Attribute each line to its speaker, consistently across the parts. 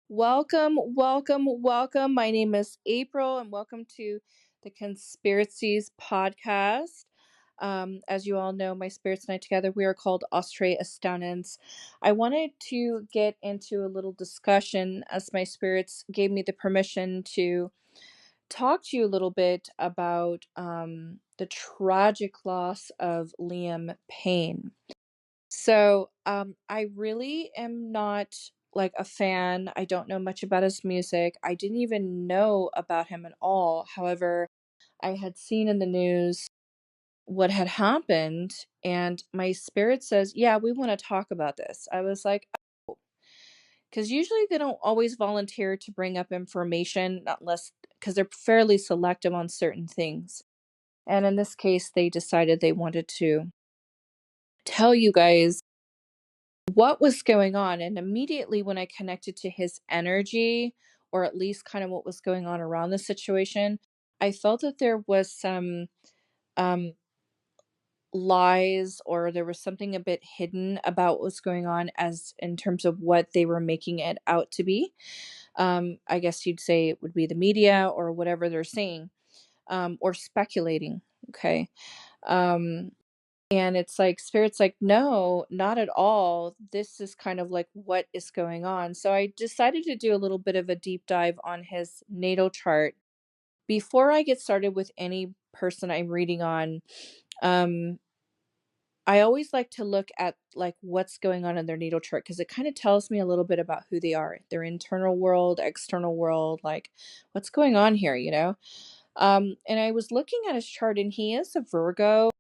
Speaker 1: Welcome, welcome, welcome. My name is April, and welcome to the Conspiracies podcast. As you all know, my spirits and I together, we are called Austrae Astoundance. I wanted to get into a little discussion as my spirits gave me the permission to talk to you a little bit about the tragic loss of Liam Payne. I really am not like a fan. I don't know much about his music. I didn't even know about him at all. However, I had seen in the news what had happened, and my spirit says, "Yeah, we want to talk about this." I was like, because usually they don't always volunteer to bring up information, unless because they're fairly selective on certain things. And in this case, they decided they wanted to tell you guys what was going on. And immediately when I connected to his energy, or at least kind of what was going on around the situation, I felt that there was some um lies, or there was something a bit hidden about what was going on, as in terms of what they were making it out to be. I guess you'd say it would be the media or whatever they're saying, or speculating. Okay. um and it's like spirit's like, no, not at all. This is kind of like what is going on. So I decided to do a little bit of a deep dive on his natal chart. Before I get started with any person I'm reading on, um, I always like to look at like what's going on in their natal chart, because it kind of tells me a little bit about who they are, their internal world, external world, like what's going on here. And I was looking at his chart, and he is a Virgo.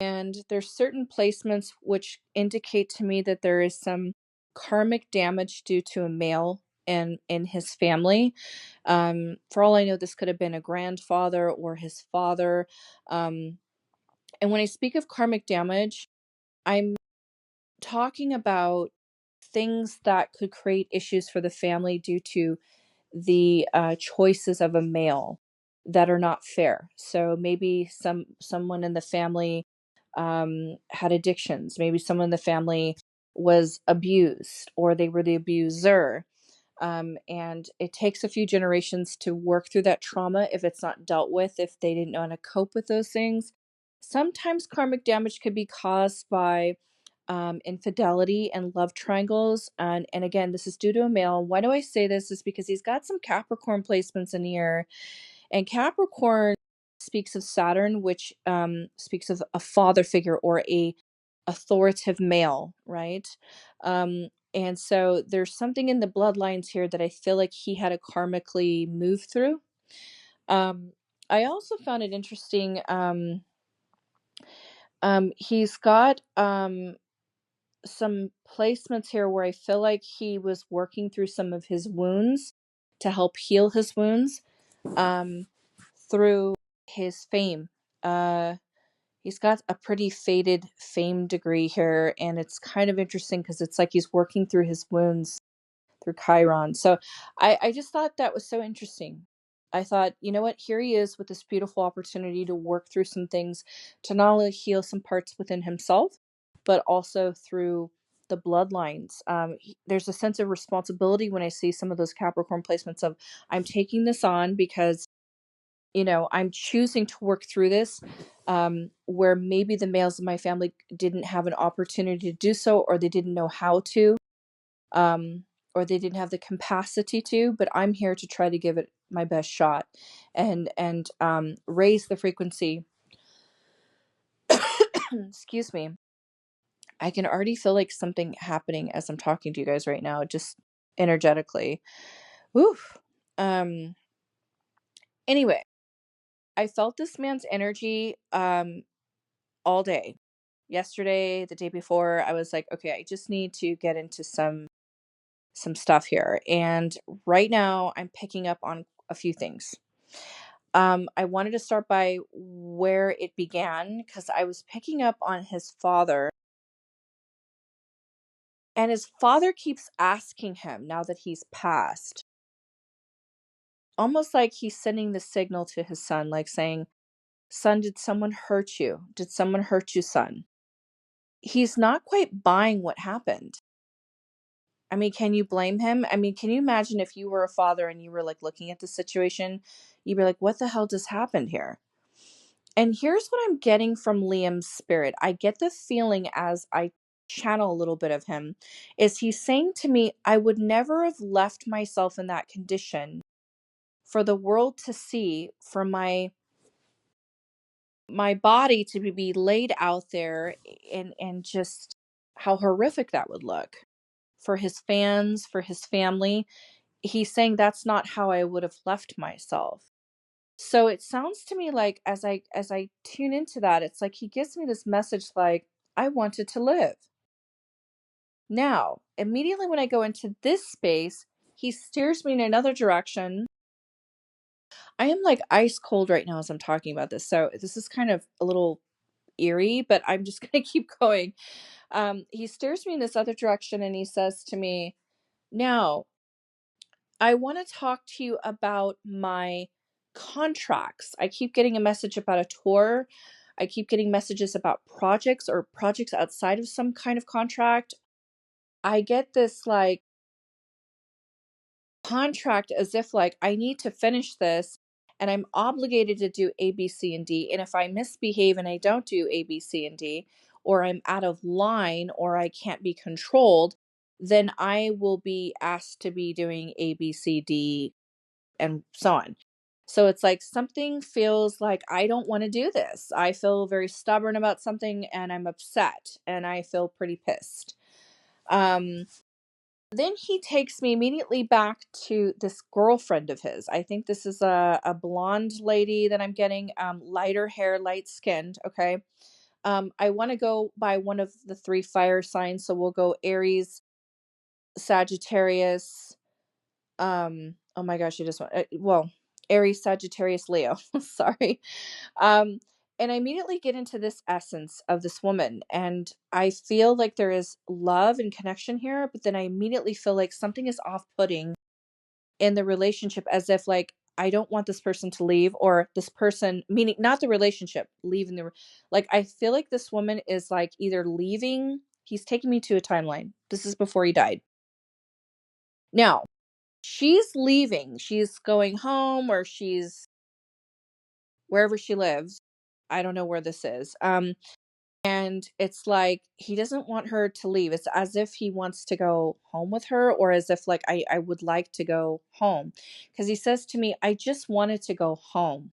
Speaker 1: And there's certain placements which indicate to me that there is some karmic damage due to a male in his family. For all I know, this could have been a grandfather or his father. And when I speak of karmic damage, I'm talking about things that could create issues for the family due to the choices of a male that are not fair. So maybe someone in the family had addictions. Maybe someone in the family was abused, or they were the abuser. And it takes a few generations to work through that trauma if it's not dealt with, if they didn't know how to cope with those things. Sometimes karmic damage could be caused by infidelity and love triangles. And again, this is due to a male. Why do I say this? Is because he's got some Capricorn placements in here, and Capricorn speaks of Saturn, which speaks of a father figure or a authoritative male, right? And so there's something in the bloodlines here that I feel like he had to karmically move through. Um, I also found it interesting. He's got some placements here where I feel like he was working through some of his wounds to help heal his wounds um, through his fame. Uh, he's got a pretty faded fame degree here, and it's kind of interesting because it's like he's working through his wounds through Chiron. So I just thought that was so interesting. I thought, you know what, here he is with this beautiful opportunity to work through some things, to not only heal some parts within himself, but also through the bloodlines. There's a sense of responsibility when I see some of those Capricorn placements of, I'm taking this on because, I'm choosing to work through this, where maybe the males in my family didn't have an opportunity to do so, or they didn't know how to, um, or they didn't have the capacity to. But I'm here to try to give it my best shot, and raise the frequency. Excuse me. I can already feel like something happening as I'm talking to you guys right now, just energetically. Oof. Um. Anyway, I felt this man's energy all day. Yesterday, the day before, I was like, okay, I just need to get into some stuff here. And right now, I'm picking up on a few things. I wanted to start by where it began, because I was picking up on his father, and his father keeps asking him now that he's passed, almost like he's sending the signal to his son, like saying, "Son, did someone hurt you? Did someone hurt you, son?" He's not quite buying what happened. I mean, can you blame him? I mean, can you imagine if you were a father and you were like looking at the situation, you'd be like, what the hell just happened here? And here's what I'm getting from Liam's spirit. I get the feeling as I channel a little bit of him is he's saying to me, I would never have left myself in that condition for the world to see, for my body to be laid out there, and just how horrific that would look for his fans, for his family. He's saying that's not how I would have left myself. So it sounds to me like as I tune into that, it's like he gives me this message like I wanted to live. Now, immediately when I go into this space, he steers me in another direction. I am like ice cold right now as I'm talking about this. So this is kind of a little eerie, but I'm just going to keep going. He steers me in this other direction and he says to me, now, I want to talk to you about my contracts. I keep getting a message about a tour. I keep getting messages about projects or projects outside of some kind of contract. I get this like contract as if like I need to finish this and I'm obligated to do A, B, C, and D. And if I misbehave and I don't do A, B, C, and D, or I'm out of line or I can't be controlled, then I will be asked to be doing A, B, C, D, and so on. So it's like something feels like I don't want to do this. I feel very stubborn about something and I'm upset and I feel pretty pissed. Um, then he takes me immediately back to this girlfriend of his. I think this is a blonde lady that I'm getting, lighter hair, light skinned. Okay. I want to go by one of the three fire signs. So we'll go Aries, Sagittarius. Oh my gosh, I just want, well, Aries, Sagittarius, Leo. Sorry. Um, and I immediately get into this essence of this woman, and I feel like there is love and connection here, but then I immediately feel like something is off-putting in the relationship, as if like I don't want this person to leave, or this person, meaning not the relationship, leaving like I feel like this woman is like either leaving. He's taking me to a timeline. This is before he died. Now, she's leaving. She's going home, or she's wherever she lives. I don't know where this is. And it's like he doesn't want her to leave. It's as if he wants to go home with her, or as if like I would like to go home. Because he says to me, I just wanted to go home.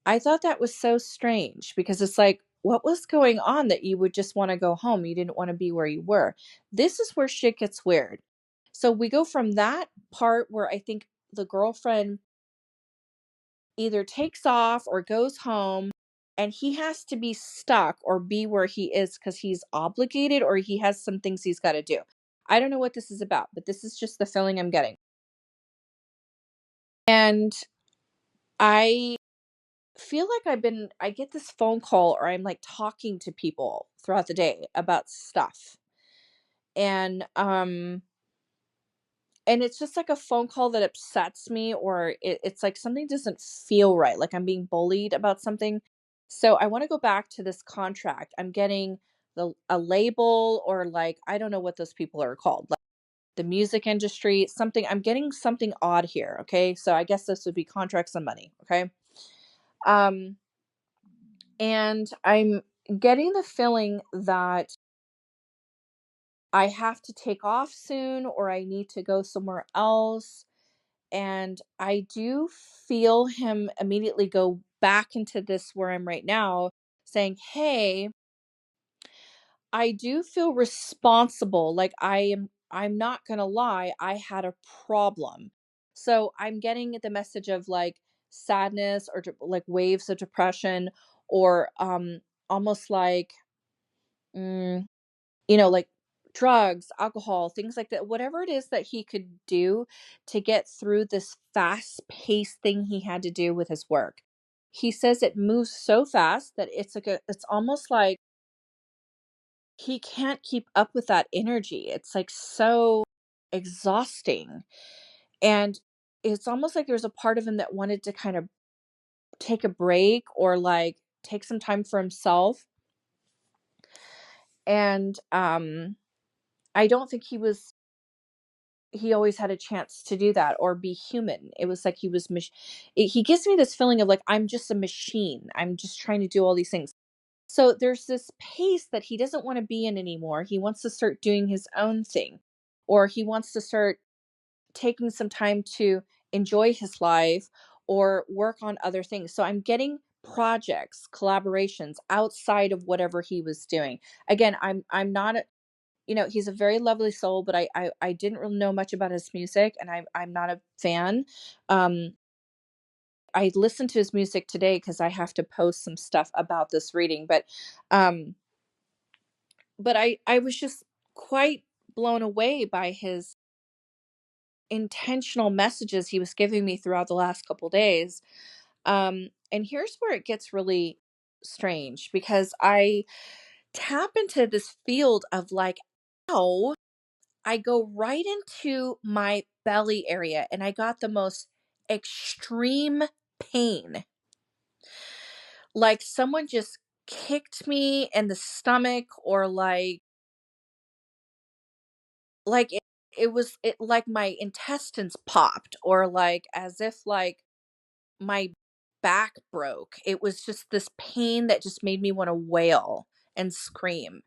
Speaker 1: I thought that was so strange because it's like, what was going on that you would just want to go home? You didn't want to be where you were. This is where shit gets weird. So we go from that part where I think the girlfriend either takes off or goes home and he has to be stuck or be where he is because he's obligated or he has some things he's got to do. I don't know what this is about, but this is just the feeling I'm getting. And I feel like I get this phone call or I'm like talking to people throughout the day about stuff. And it's just like a phone call that upsets me, or it's like something doesn't feel right, like I'm being bullied about something. So I want to go back to this contract. I'm getting a label, or like I don't know what those people are called, like the music industry, something. I'm getting something odd here. Okay, so I guess this would be contracts and money. Okay, um, and I'm getting the feeling that I have to take off soon, or I need to go somewhere else. And I do feel him immediately go back into this where I'm right now, saying, hey, I do feel responsible. Like I'm not gonna lie, I had a problem. So I'm getting the message of like sadness or like waves of depression, or almost like mm, like drugs, alcohol, things like that, whatever it is that he could do to get through this fast paced thing he had to do with his work. He says it moves so fast that it's almost like he can't keep up with that energy. It's like so exhausting. And it's almost like there's a part of him that wanted to kind of take a break or like take some time for himself. And I don't think he always had a chance to do that or be human. It was like he gives me this feeling of like I'm just a machine. I'm just trying to do all these things. So there's this pace that he doesn't want to be in anymore. He wants to start doing his own thing, or he wants to start taking some time to enjoy his life or work on other things. So I'm getting projects, collaborations outside of whatever he was doing. Again, I'm not he's a very lovely soul, but I didn't really know much about his music, and I'm not a fan. Um I listened to his music today because I have to post some stuff about this reading, um but I was just quite blown away by his intentional messages he was giving me throughout the last couple days. And here's where it gets really strange because I tap into this field of like, ow, I go right into my belly area and I got the most extreme pain. Like someone just kicked me in the stomach or it like my intestines popped or like as if like my back broke. It was just this pain that just made me want to wail and scream.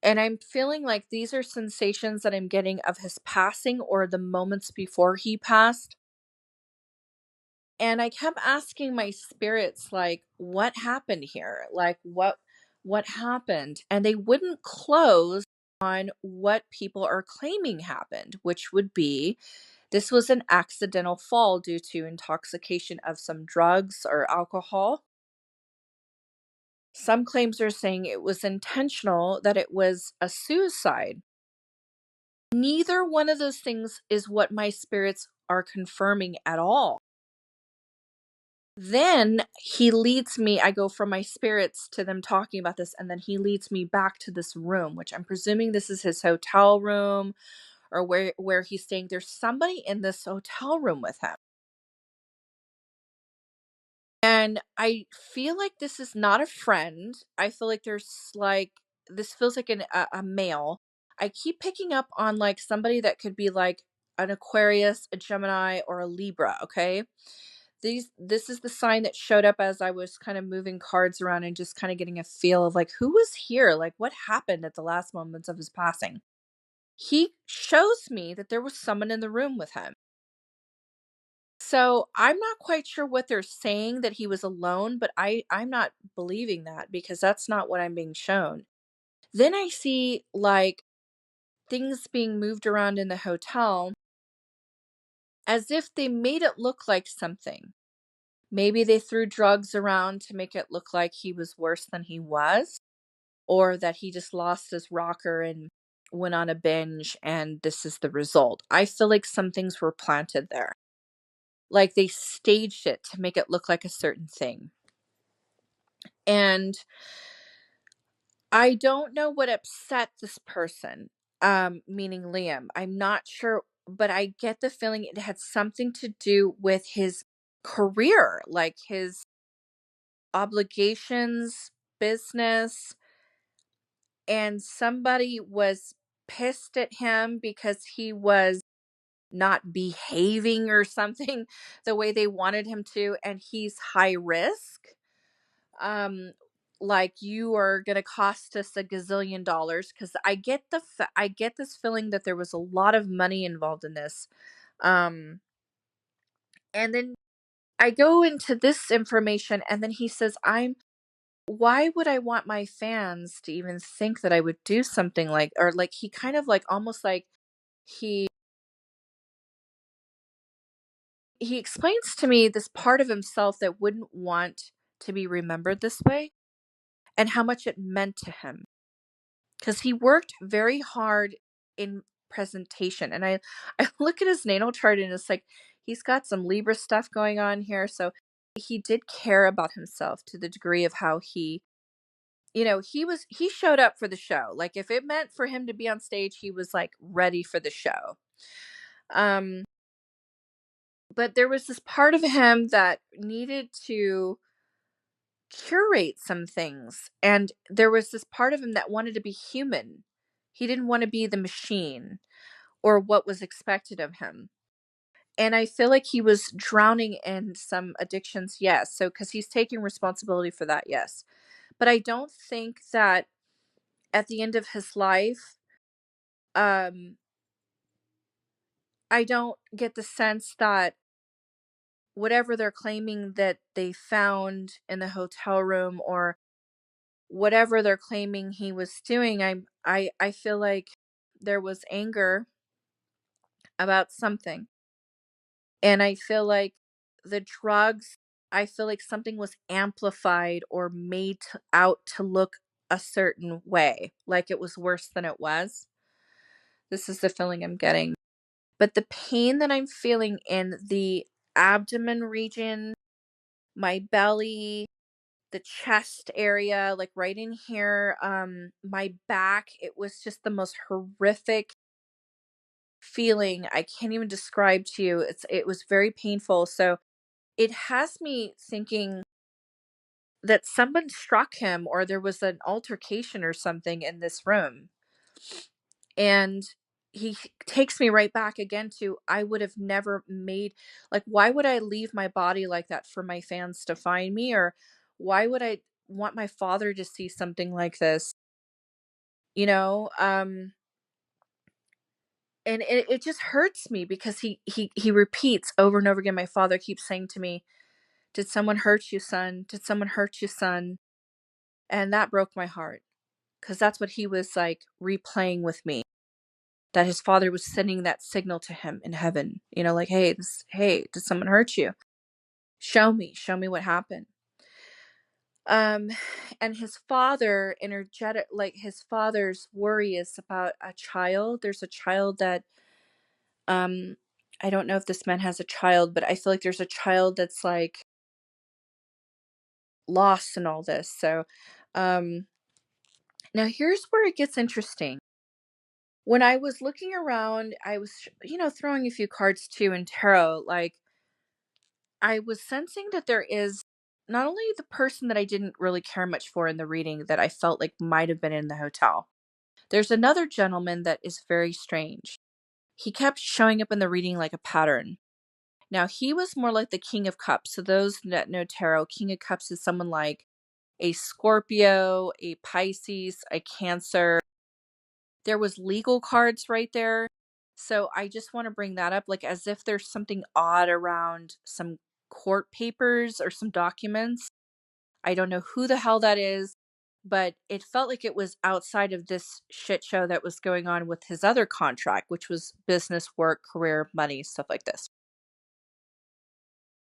Speaker 1: And I'm feeling like these are sensations that I'm getting of his passing or the moments before he passed. And I kept asking my spirits like what happened here? Like what happened? And they wouldn't close on what people are claiming happened, which would be this was an accidental fall due to intoxication of some drugs or alcohol. Some claims are saying it was intentional, that it was a suicide. Neither one of those things is what my spirits are confirming at all. Then he leads me, I go from my spirits to them talking about this, and then he leads me back to this room, which I'm presuming this is his hotel room or where he's staying. There's somebody in this hotel room with him. And I feel like this is not a friend. I feel like there's like this feels like a male. I keep picking up on like somebody that could be like an Aquarius, a Gemini, or a Libra, okay? This is the sign that showed up as I was kind of moving cards around and just kind of getting a feel of like who was here? Like what happened at the last moments of his passing? He shows me that there was someone in the room with him. So, I'm not quite sure what they're saying that he was alone, but I'm not believing that because that's not what I'm being shown. Then I see like things being moved around in the hotel as if they made it look like something. Maybe they threw drugs around to make it look like he was worse than he was, or that he just lost his rocker and went on a binge and this is the result. I feel like some things were planted there. Like they staged it to make it look like a certain thing. And I don't know what upset this person, meaning Liam. I'm not sure, but I get the feeling it had something to do with his career, like his obligations, business, and somebody was pissed at him because he was not behaving or something the way they wanted him to, and he's high risk. um like you are going to cost us a gazillion dollars because I get this feeling that there was a lot of money involved in this. Um and then I go into this information and then he says, I'm why would I want my fans to even think that I would do something like, or like he kind of like almost like he he explains to me this part of himself that wouldn't want to be remembered this way and how much it meant to him because he worked very hard in presentation. And I look at his natal chart and it's like he's got some Libra stuff going on here. So he did care about himself to the degree of how he showed up for the show. Like if it meant for him to be on stage, he was like ready for the show. Um, but there was this part of him that needed to curate some things. And there was this part of him that wanted to be human. He didn't want to be the machine or what was expected of him. And I feel like he was drowning in some addictions, yes. So, because he's taking responsibility for that, yes. But I don't think that at the end of his life, um, I don't get the sense that whatever they're claiming that they found in the hotel room or whatever they're claiming he was doing, I feel like there was anger about something. And I feel like the drugs, I feel like something was amplified or made out to look a certain way, like it was worse than it was. This is the feeling I'm getting. But the pain that I'm feeling in the abdomen region, my belly, the chest area, like right in here, my back, it was just the most horrific feeling I can't even describe to you. It was very painful. So it has me thinking that someone struck him or there was an altercation or something in this room. And takes me right back again to I would have never made, like, why would I leave my body like that for my fans to find me? Or why would I want my father to see something like this? You know, and it just hurts me because he repeats over and over again. My father keeps saying to me, "Did someone hurt you, son? Did someone hurt you, son?" And that broke my heart because that's what he was like replaying with me, that his father was sending that signal to him in heaven, like, hey, did someone hurt you? Show me what happened. Um, and his father, energetic, like his father's worry is about a child. There's a child that, um, I don't know if this man has a child, but I feel like there's a child that's like lost in all this. So, um, now here's where it gets interesting. When I was looking around, I was, throwing a few cards too in tarot. Like, I was sensing that there is not only the person that I didn't really care much for in the reading that I felt like might have been in the hotel. There's another gentleman that is very strange. He kept showing up in the reading like a pattern. Now, he was more like the King of Cups. So, those that know tarot, King of Cups is someone like a Scorpio, a Pisces, a Cancer. There was legal cards right there. So I just want to bring that up, like as if there's something odd around some court papers or some documents. I don't know who the hell that is, but it felt like it was outside of this shit show that was going on with his other contract, which was business, work, career, money, stuff like this.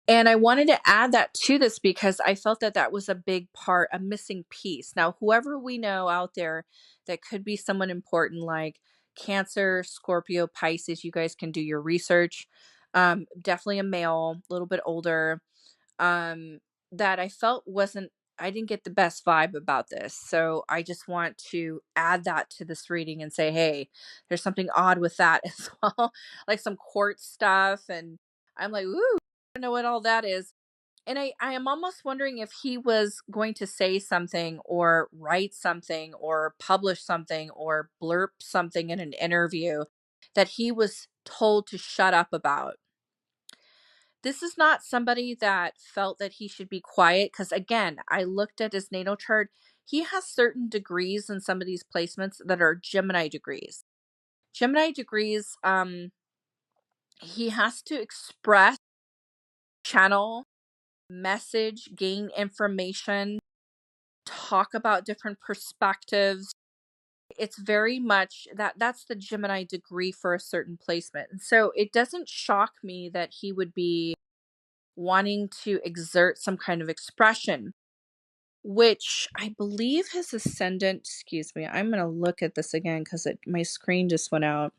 Speaker 1: And I wanted to add that to this because I felt that that was a big part, a missing piece. Now, whoever we know out there that could be someone important like Cancer, Scorpio, Pisces, you guys can do your research. Definitely a male, a little bit older, um, that I felt I didn't get the best vibe about this. So I just want to add that to this reading and say, hey, there's something odd with that as well, like some court stuff. And I'm like, ooh, don't know what all that is. And I am almost wondering if he was going to say something or write something or publish something or blurb something in an interview that he was told to shut up about. This is not somebody that felt that he should be quiet because, again, I looked at his natal chart. He has certain degrees in some of these placements that are Gemini degrees. Gemini degrees, he has to express, channel, message, gain information, talk about different perspectives. It's very much that's the Gemini degree for a certain placement. And so it doesn't shock me that he would be wanting to exert some kind of expression, which I believe his ascendant, excuse me, I'm going to look at this again because my screen just went out.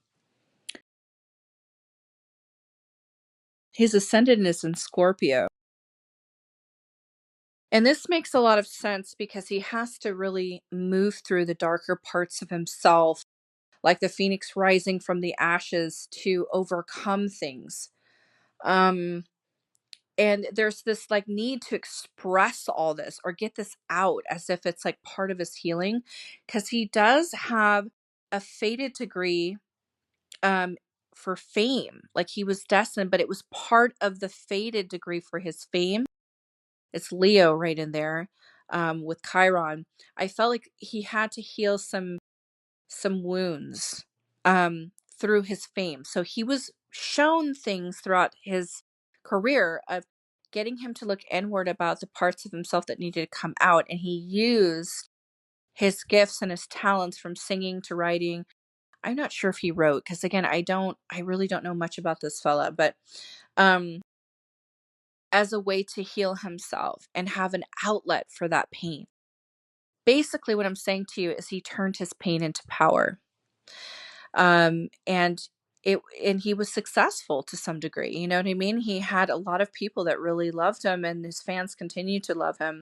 Speaker 1: His ascendant is in Scorpio. And this makes a lot of sense because he has to really move through the darker parts of himself, like the phoenix rising from the ashes to overcome things. Um, and there's this like need to express all this or get this out as if it's like part of his healing because he does have a fated degree, um, for fame. Like he was destined, but it was part of the fated degree for his fame. It's Leo right in there, with Chiron. I felt like he had to heal some wounds, through his fame. So he was shown things throughout his career of getting him to look inward about the parts of himself that needed to come out, and he used his gifts and his talents from singing to writing. I'm not sure if he wrote, because again, I really don't know much about this fella, but um as a way to heal himself and have an outlet for that pain. Basically, what I'm saying to you is he turned his pain into power. And he was successful to some degree. You know what I mean? He had a lot of people that really loved him, and his fans continue to love him.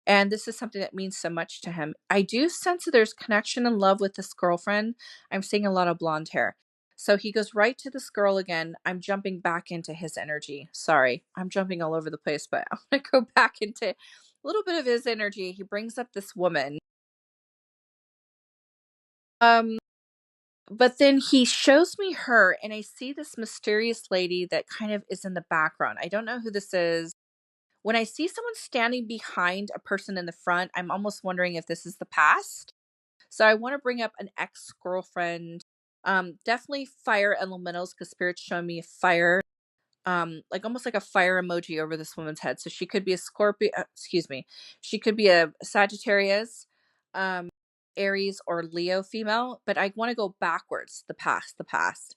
Speaker 1: And this is something that means so much to him. I do sense that there's connection and love with this girlfriend. I'm seeing a lot of blonde hair. So he goes right to this girl again. I'm jumping back into his energy. Sorry, I'm jumping all over the place, but I'm going to go back into a little bit of his energy. He brings up this woman. Um, but then he shows me her, and I see this mysterious lady that kind of is in the background. I don't know who this is. When I see someone standing behind a person in the front, I'm almost wondering if this is the past. So I want to bring up an ex-girlfriend. Definitely fire elementals, because spirit's showing me fire. Like almost like a fire emoji over this woman's head. So she could be a Scorpio, excuse me. She could be a Sagittarius, um, Aries, or Leo female, but I want to go backwards, the past, the past.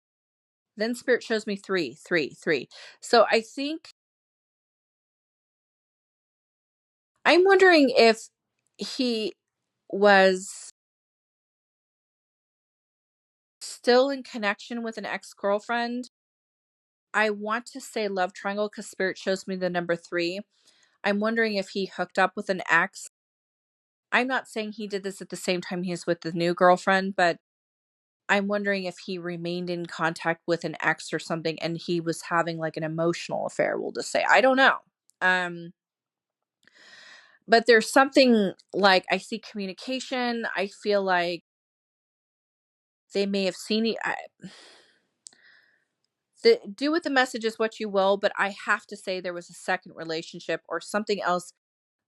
Speaker 1: Then spirit shows me three, three, three. So I think I'm wondering if he was still in connection with an ex-girlfriend. I want to say love triangle because spirit shows me the number three. I'm wondering if he hooked up with an ex. I'm not saying he did this at the same time he's with the new girlfriend, but I'm wondering if he remained in contact with an ex or something and he was having like an emotional affair, we'll just say. I don't know. Um, but there's something like I see communication. I feel like they may have seen it. Do with the message is what you will, but I have to say there was a second relationship or something else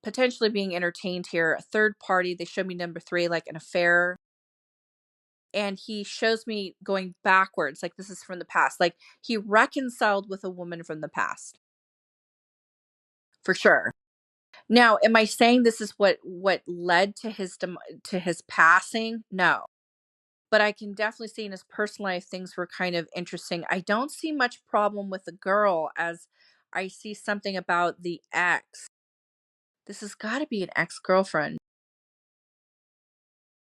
Speaker 1: potentially being entertained here. A third party. They showed me number three, like an affair. And he shows me going backwards, like this is from the past. Like he reconciled with a woman from the past, for sure. Now, am I saying this is what led to to his passing? No. But I can definitely see in his personal life things were kind of interesting. I don't see much problem with the girl, as I see something about the ex. This has got to be an ex-girlfriend.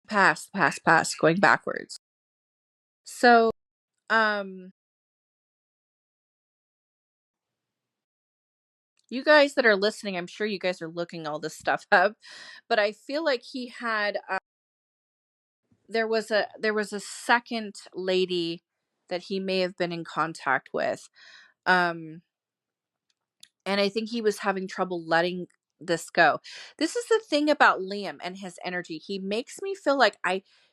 Speaker 1: Past, past, past, going backwards. So, um, you guys that are listening, I'm sure you guys are looking all this stuff up, but I feel like he had there was a second lady that he may have been in contact with. Um and I think he was having trouble letting this go. This is the thing about Liam and his energy. He makes me feel like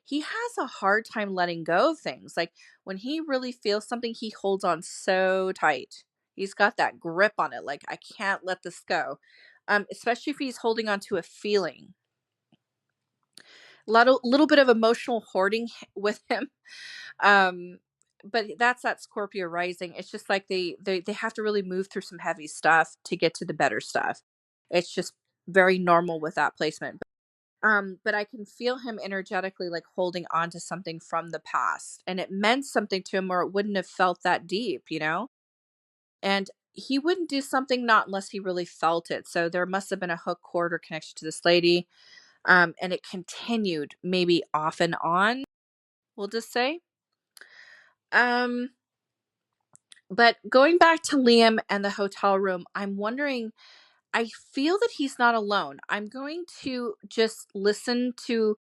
Speaker 1: he has a hard time letting go of things. Like when he really feels something, he holds on so tight. He's got that grip on it. Like I can't let this go. Especially if he's holding on to a feeling. Little bit of emotional hoarding with him. Um, but that's that Scorpio rising. It's just like they have to really move through some heavy stuff to get to the better stuff. It's just very normal with that placement. But I can feel him energetically like holding on to something from the past. And it meant something to him or it wouldn't have felt that deep, you know? And he wouldn't do something not unless he really felt it. So there must have been a hook cord or connection to this lady. And it continued maybe off and on, we'll just say. Um, but going back to Liam and the hotel room, I'm wondering, I feel that he's not alone. I'm going to just listen to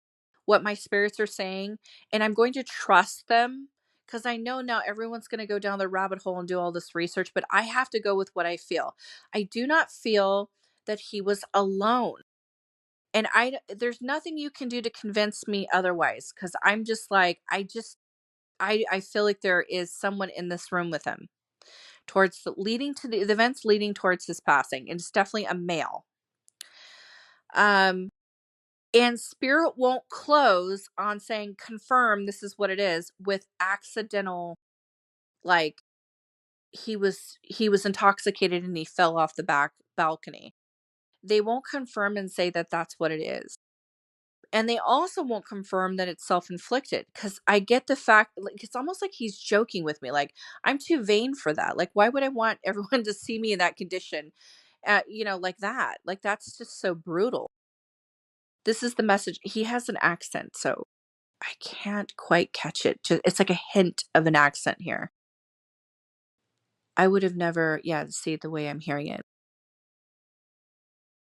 Speaker 1: what my spirits are saying and I'm going to trust them because I know now everyone's going to go down the rabbit hole and do all this research, but I have to go with what I feel. I do not feel that he was alone. And there's nothing you can do to convince me otherwise, because I'm just like, I feel like there is someone in this room with him towards leading to the events leading towards his passing. And it's definitely a male. Um, and spirit won't close on saying confirm this is what it is with accidental, like, he was intoxicated and he fell off the back balcony. They won't confirm and say that that's what it is. And they also won't confirm that it's self-inflicted, because I get the fact, like, it's almost like he's joking with me, like, I'm too vain for that. Like, why would I want everyone to see me in that condition, like that? Like, that's just so brutal. This is the message. He has an accent, so I can't quite catch it. It's like a hint of an accent here. I would have never, yeah, see it the way I'm hearing it.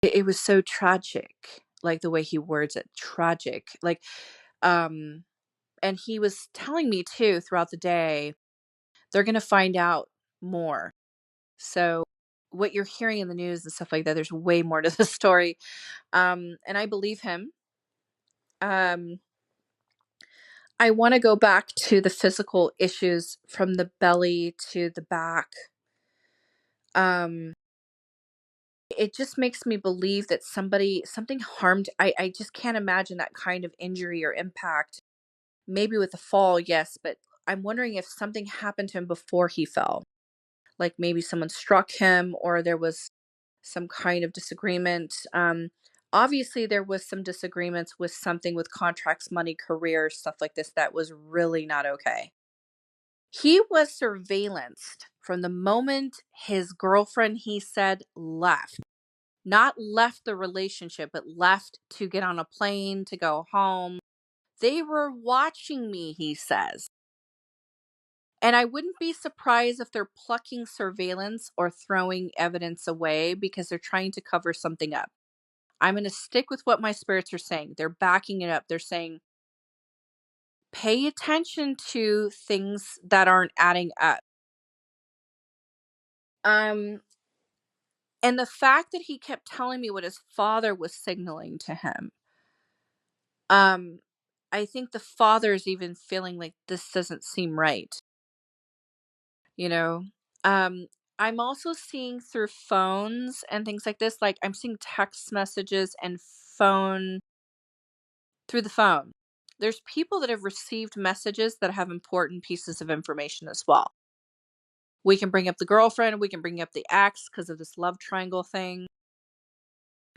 Speaker 1: It was so tragic, like the way he words it, tragic. Like, um, and he was telling me too throughout the day, they're gonna find out more. So what you're hearing in the news and stuff like that, there's way more to the story. And I believe him. Um, I want to go back to the physical issues from the belly to the back. Um, it just makes me believe that something harmed. I just can't imagine that kind of injury or impact. Maybe with the fall, yes, but I'm wondering if something happened to him before he fell. Like maybe someone struck him or there was some kind of disagreement. Obviously, there was some disagreements with something with contracts, money, career, stuff like this that was really not okay. He was surveillanced from the moment his girlfriend, he said, left. Not left the relationship, but left to get on a plane to go home. They were watching me, he says. And I wouldn't be surprised if they're plucking surveillance or throwing evidence away because they're trying to cover something up. I'm going to stick with what my spirits are saying. They're backing it up. They're saying, pay attention to things that aren't adding up. Um, and the fact that he kept telling me what his father was signaling to him, um, I think the father is even feeling like this doesn't seem right, you know? Um, I'm also seeing through phones and things like this, like I'm seeing text messages and phone through the phone. There's people that have received messages that have important pieces of information as well. We can bring up the girlfriend, we can bring up the ex because of this love triangle thing.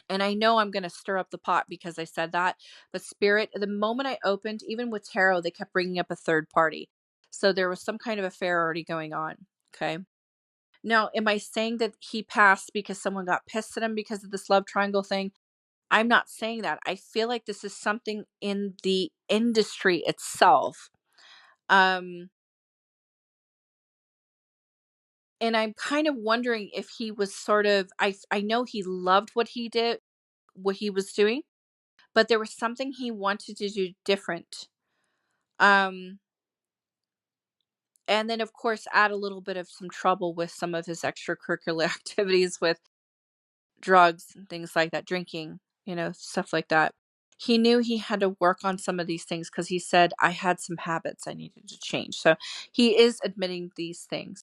Speaker 1: And I know I'm going to stir up the pot because I said that. But spirit, the moment I opened, even with tarot, they kept bringing up a third party. So there was some kind of affair already going on. Okay. Now, am I saying that he passed because someone got pissed at him because of this love triangle thing? I'm not saying that. I feel like this is something in the industry itself. Um, and I'm kind of wondering if he was sort of, I know he loved what he did, what he was doing, but there was something he wanted to do different. Um, and then of course add a little bit of some trouble with some of his extracurricular activities with drugs and things like that, drinking, stuff like that. He knew he had to work on some of these things because he said, I had some habits I needed to change. So he is admitting these things.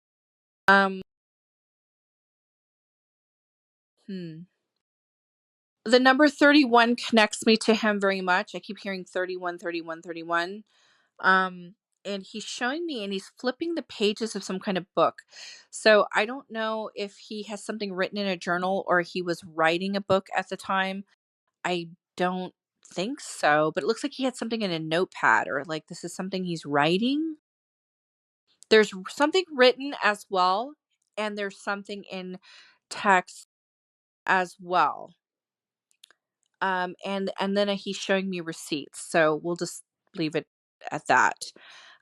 Speaker 1: Um, hmm. The number 31 connects me to him very much. I keep hearing 31, 31, 31. Um, and he's showing me and he's flipping the pages of some kind of book. So I don't know if he has something written in a journal or he was writing a book at the time. I don't think so, but it looks like he had something in a notepad or like this is something he's writing. There's something written as well, and there's something in text as well. And then he's showing me receipts. So we'll just leave it at that.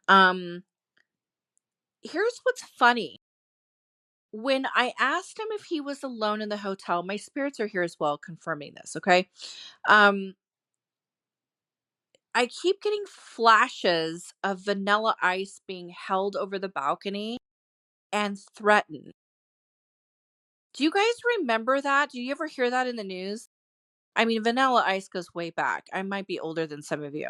Speaker 1: Um, Here's what's funny. When I asked him if he was alone in the hotel, my spirits are here as well confirming this, okay? Um, I keep getting flashes of Vanilla Ice being held over the balcony and threatened. Do you guys remember that? Do you ever hear that in the news? I mean, Vanilla Ice goes way back. I might be older than some of you.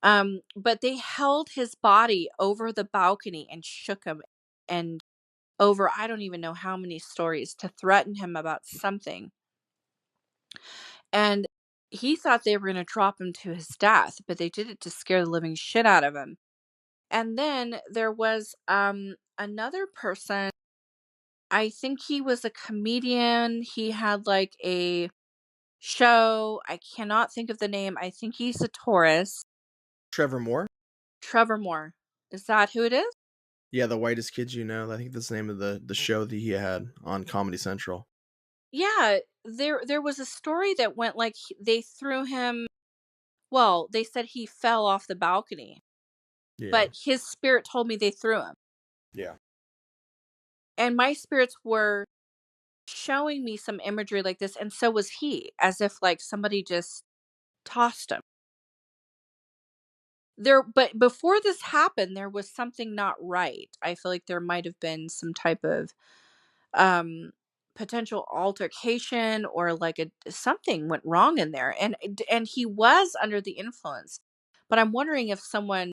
Speaker 1: But they held his body over the balcony and shook him and over I don't even know how many stories to threaten him about something. And he thought they were going to drop him to his death, but they did it to scare the living shit out of him. And then there was another person. I think he was a comedian. He had like a show. I cannot think of the name. I think he's a Taurus.
Speaker 2: Trevor Moore?
Speaker 1: Trevor Moore. Is that who it is?
Speaker 2: Yeah, the whitest kids you know. I think that's the name of the show that he had on Comedy Central.
Speaker 1: Yeah, there was a story that went like they threw him. Well, they said he fell off the balcony,
Speaker 2: Yeah.
Speaker 1: but his spirit told me they threw him.
Speaker 2: Yeah.
Speaker 1: And my spirits were showing me some imagery like this, and so was he, as if like somebody just tossed him. But before this happened, there was something not right. I feel like there might have been some type of um potential altercation or like a something went wrong in there and he was under the influence. But I'm wondering if someone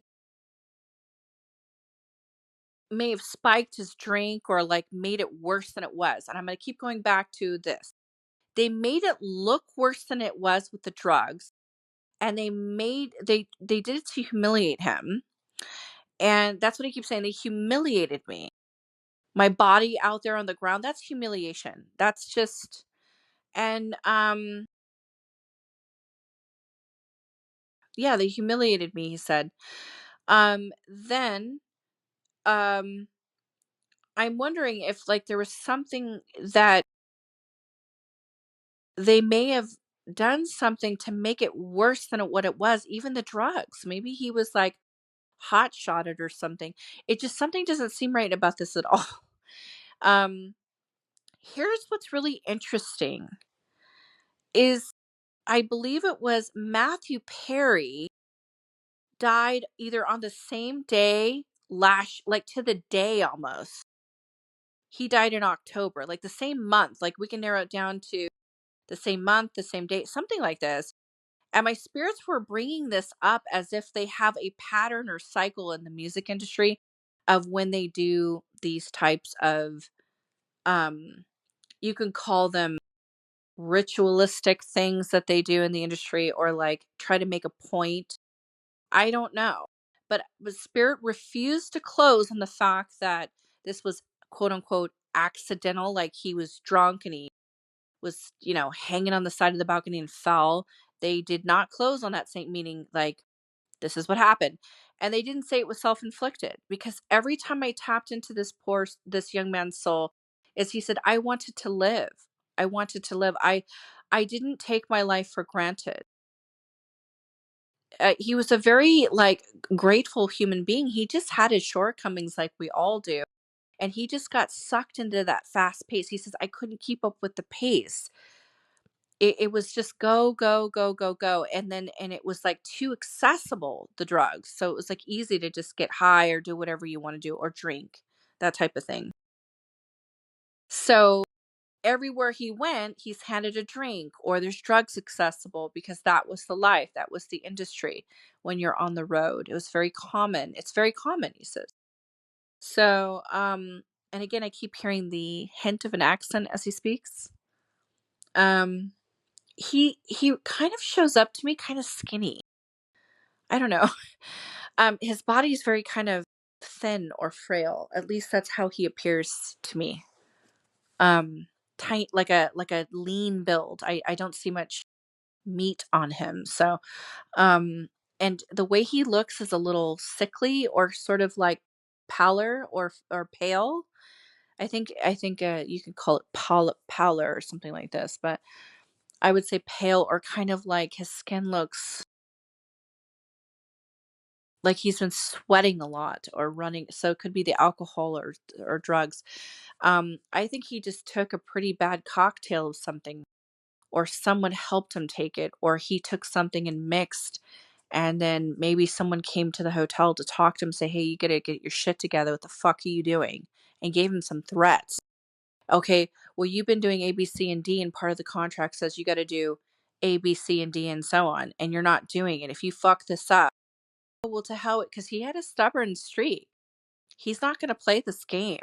Speaker 1: may have spiked his drink or like made it worse than it was. And I'm going to keep going back to this. They made it look worse than it was with the drugs, and they did it to humiliate him. And that's what I keep saying. They humiliated me. My body out there on the ground, that's humiliation. That's just and yeah, they humiliated me, he said. Then um I'm wondering if like there was something that they may have done something to make it worse than what it was, even the drugs. Maybe he was like hot shotted or something. It just something doesn't seem right about this at all. Um Here's what's really interesting is I believe it was Matthew Perry died either on the same day last like to the day almost. He died in October, like the same month. Like we can narrow it down to the same month, the same date, something like this. And my spirits were bringing this up as if they have a pattern or cycle in the music industry of when they do these types of um you can call them ritualistic things that they do in the industry or like try to make a point. I don't know. But spirit refused to close on the fact that this was quote unquote accidental, like he was drunk and he was, hanging on the side of the balcony and fell. They did not close on that same meaning, like, this is what happened. And they didn't say it was self-inflicted because every time I tapped into this young man's soul, is he said, I wanted to live. I wanted to live. I didn't take my life for granted. He was a very like grateful human being. He just had his shortcomings like we all do. And he just got sucked into that fast pace. He says, I couldn't keep up with the pace. It was just go, go, go, go, go. And it was like too accessible, the drugs. So it was like easy to just get high or do whatever you want to do or drink, that type of thing. So everywhere he went, he's handed a drink or there's drugs accessible because that was the life. That was the industry when you're on the road. It was very common. It's very common, he says. So, and again, I keep hearing the hint of an accent as he speaks. Um, he kind of shows up to me kind of skinny. I don't know. His body is very kind of thin or frail. At least that's how he appears to me. Tight, like a lean build. I don't see much meat on him. So, um, and the way he looks is a little sickly or sort of like pallor or pale. I think you could call it pallor or something like this, but I would say pale or kind of like his skin looks like he's been sweating a lot or running, so it could be the alcohol or drugs. I think he just took a pretty bad cocktail of something, or someone helped him take it, or he took something and mixed, and then maybe someone came to the hotel to talk to him, say, "Hey, you gotta get your shit together. What the fuck are you doing?" And gave him some threats. Okay, well, you've been doing A, B, C, and D, and part of the contract says you got to do A, B, C, and D, and so on, and you're not doing it. If you fuck this up, oh, well, to hell, because he had a stubborn streak. He's not going to play this game.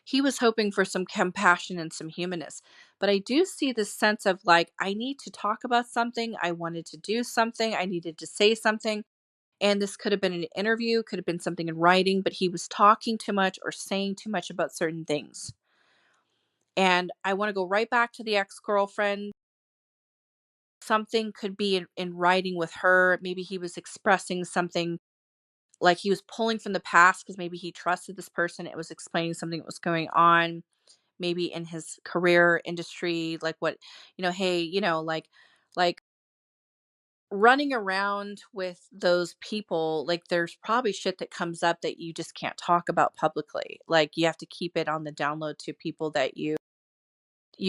Speaker 1: He was hoping for some compassion and some humanness. But I do see this sense of like, I need to talk about something. I wanted to do something. I needed to say something. And this could have been an interview, could have been something in writing, but he was talking too much or saying too much about certain things. And I want to go right back to the ex girlfriend. Something could be in writing with her. Maybe he was expressing something like he was pulling from the past because maybe he trusted this person. It was explaining something that was going on, maybe in his career industry, like what, hey, like running around with those people, like there's probably shit that comes up that you just can't talk about publicly. Like you have to keep it on the download to people that you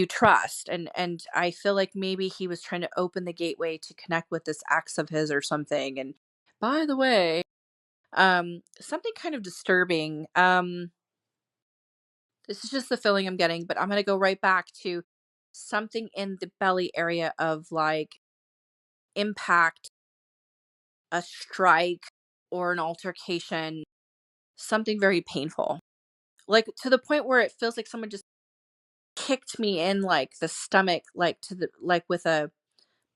Speaker 1: trust. And I feel like maybe he was trying to open the gateway to connect with this ex of his or something. And by the way, something kind of disturbing. This is just the feeling I'm getting, but I'm going to go right back to something in the belly area of like impact, a strike, or an altercation, something very painful. Like to the point where it feels like someone just kicked me in like the stomach, like to the like with a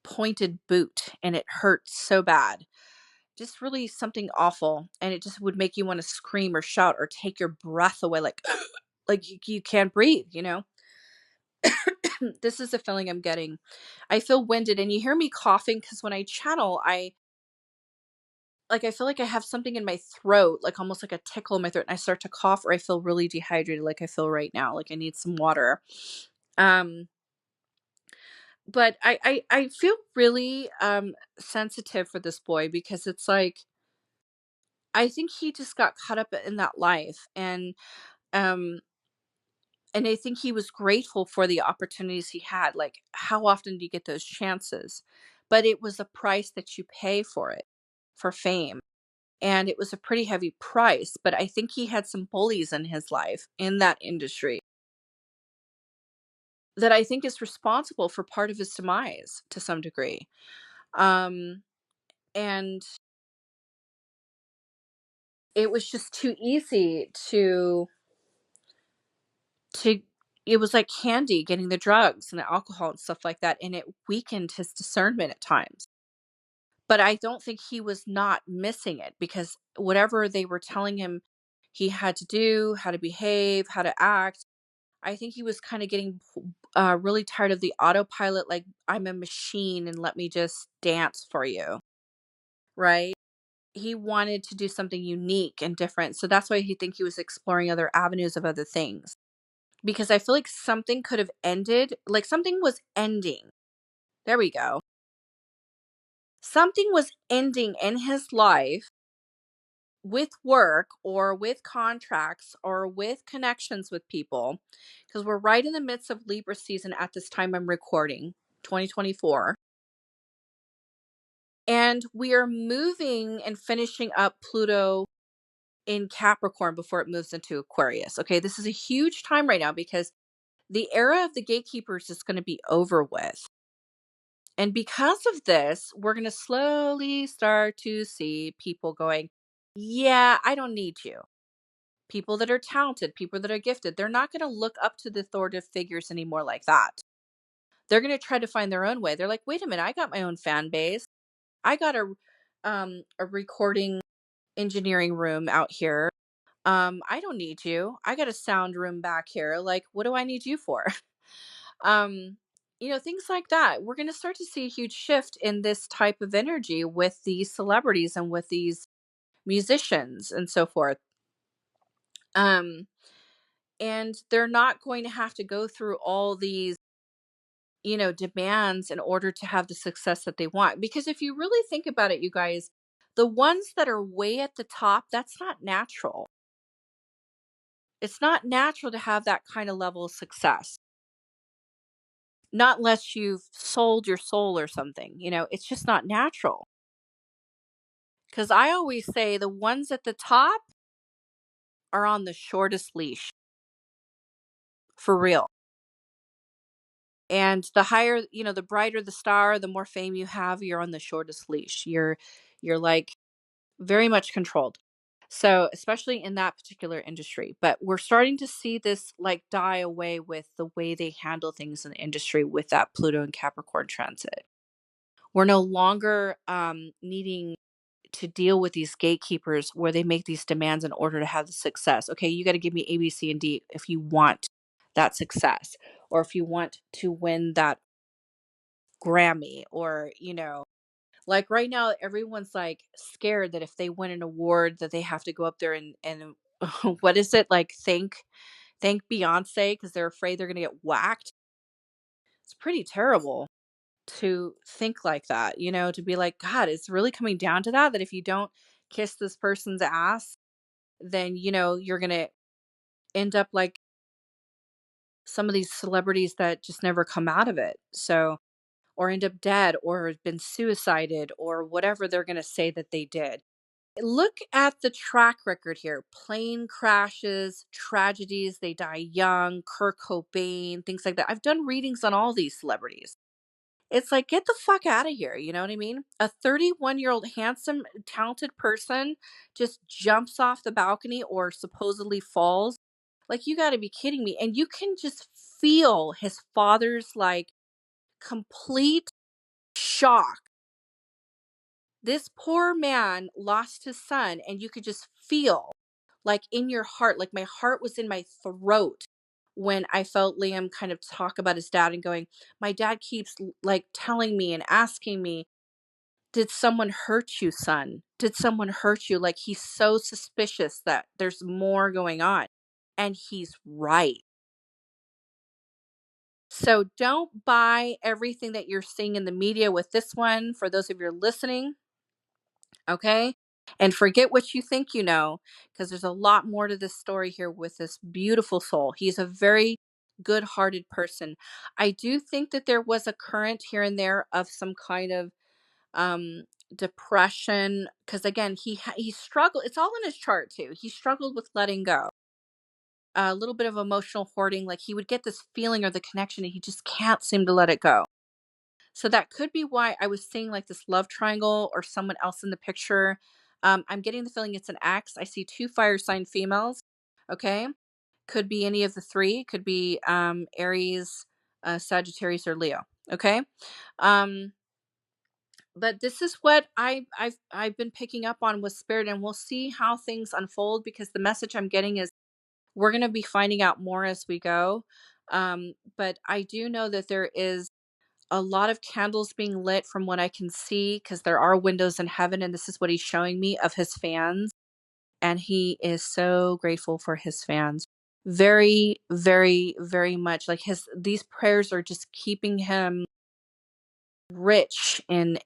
Speaker 1: pointed boot, and it hurts so bad. Just really something awful, and it just would make you want to scream or shout or take your breath away, like like you can't breathe. This is the feeling I'm getting. I feel winded, and you hear me coughing because when I channel, I feel like I have something in my throat, like almost like a tickle in my throat, and I start to cough, or I feel really dehydrated, like I feel right now, like I need some water. Um, but I feel really sensitive for this boy because it's like I think he just got caught up in that life, um and I think he was grateful for the opportunities he had. Like, how often do you get those chances? But it was a price that you pay for it, for fame. And it was a pretty heavy price. But I think he had some bullies in his life in that industry that I think is responsible for part of his demise to some degree. Um, and it was just too easy to it was like candy getting the drugs and the alcohol and stuff like that, and it weakened his discernment at times. But I don't think he was not missing it because whatever they were telling him he had to do, how to behave, how to act, I think he was kind of getting really tired of the autopilot, like, I'm a machine and let me just dance for you, right? He wanted to do something unique and different. So that's why he think he was exploring other avenues of other things. Because I feel like something could have ended, like something was ending. There we go. Something was ending in his life with work or with contracts or with connections with people, because we're right in the midst of Libra season at this time I'm recording, 2024. And we are moving and finishing up Pluto in Capricorn before it moves into Aquarius. Okay, this is a huge time right now because the era of the gatekeepers is going to be over with. And because of this, we're going to slowly start to see people going, yeah, I don't need you. People that are talented, people that are gifted, they're not going to look up to the authoritative figures anymore like that. They're going to try to find their own way. They're like, wait a minute, I got my own fan base. I got a recording engineering room out here. I don't need you. I got a sound room back here. Like, what do I need you for? um, things like that. We're going to start to see a huge shift in this type of energy with these celebrities and with these musicians and so forth. Um, and they're not going to have to go through all these demands in order to have the success that they want, because if you really think about it, you guys, the ones that are way at the top, that's not natural. It's not natural to have that kind of level of success, not unless you've sold your soul or something. It's just not natural. Because I always say the ones at the top are on the shortest leash, for real. And the higher, the brighter the star, the more fame you have, you're on the shortest leash. You're like very much controlled. So, especially in that particular industry, but we're starting to see this like die away with the way they handle things in the industry with that Pluto and Capricorn transit. We're no longer needing to deal with these gatekeepers where they make these demands in order to have the success. Okay, you got to give me A, B, C, and D if you want that success, or if you want to win that Grammy, or like right now, everyone's like scared that if they win an award, that they have to go up there and what is it like? Thank Beyonce because they're afraid they're gonna get whacked. It's pretty terrible to think like that, to be like, God, it's really coming down to that. That if you don't kiss this person's ass, then you're gonna end up like some of these celebrities that just never come out of it. So, or end up dead or been suicided or whatever they're gonna say that they did. Look at the track record here. Plane crashes, tragedies, they die young, Kurt Cobain, things like that. I've done readings on all these celebrities. It's like, get the fuck out of here. You know what I mean? A 31-year-old handsome, talented person just jumps off the balcony or supposedly falls. Like, you got to be kidding me. And you can just feel his father's like complete shock. This poor man lost his son, and you could just feel like in your heart, like my heart was in my throat when I felt Liam kind of talk about his dad and going, my dad keeps like telling me and asking me, did someone hurt you, son? Did someone hurt you? Like he's so suspicious that there's more going on. And he's right. So don't buy everything that you're seeing in the media with this one. For those of you listening, okay? And forget what you think you know, because there's a lot more to this story here with this beautiful soul. He's a very good hearted person. I do think that there was a current here and there of some kind of um depression, because again he struggled. It's all in his chart too. He struggled with letting go, a little bit of emotional hoarding. Like he would get this feeling or the connection and he just can't seem to let it go. So that could be why I was seeing like this love triangle or someone else in the picture. I'm getting the feeling it's an X. I see two fire sign females. Okay. Could be any of the three. Could be Aries, Sagittarius, or Leo. Okay. Um, but this is what I've been picking up on with spirit, and we'll see how things unfold because the message I'm getting is we're gonna be finding out more as we go. But I do know that there is a lot of candles being lit from what I can see because there are windows in heaven, and this is what he's showing me of his fans. And he is so grateful for his fans. Very, very, very much like these prayers are just keeping him rich in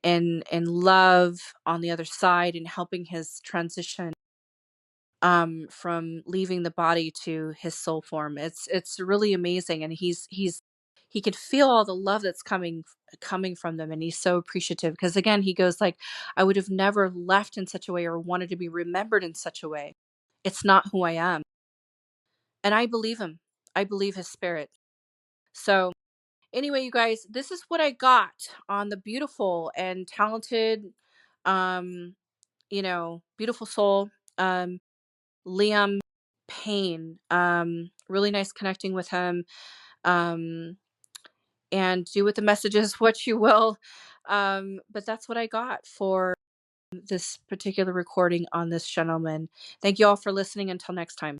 Speaker 1: love on the other side and helping his transition from leaving the body to his soul form. It's really amazing, and he could feel all the love that's coming from them, and he's so appreciative because again he goes like, I would have never left in such a way or wanted to be remembered in such a way. It's not who I am. And I believe him. I believe his spirit. So anyway, you guys, this is what I got on the beautiful and talented, um beautiful soul, Liam Payne. Really nice connecting with him. Um, and do with the messages what you will. But that's what I got for this particular recording on this gentleman. Thank you all for listening. Until next time.